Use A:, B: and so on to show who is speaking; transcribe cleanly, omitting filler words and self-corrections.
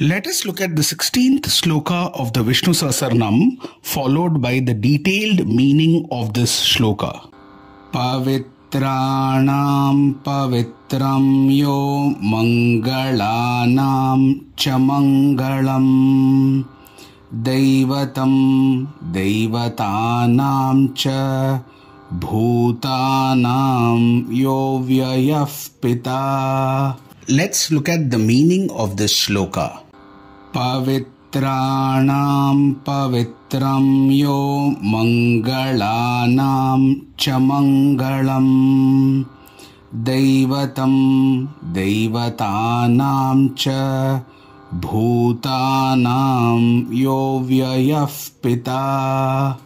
A: Let us look at the 16th sloka of the Vishnu Sahasranam, followed by the detailed meaning of this shloka. Pavitranam pavitram yo mangalanam cha mangalam Daivatam daivatanam cha bhutanam yo vyayah pita. Let's look at the meaning of this shloka. Pavitranam pavitram yo mangalanam cha mangalam Daivatam daivatanam cha bhutanam yo vyayah pita.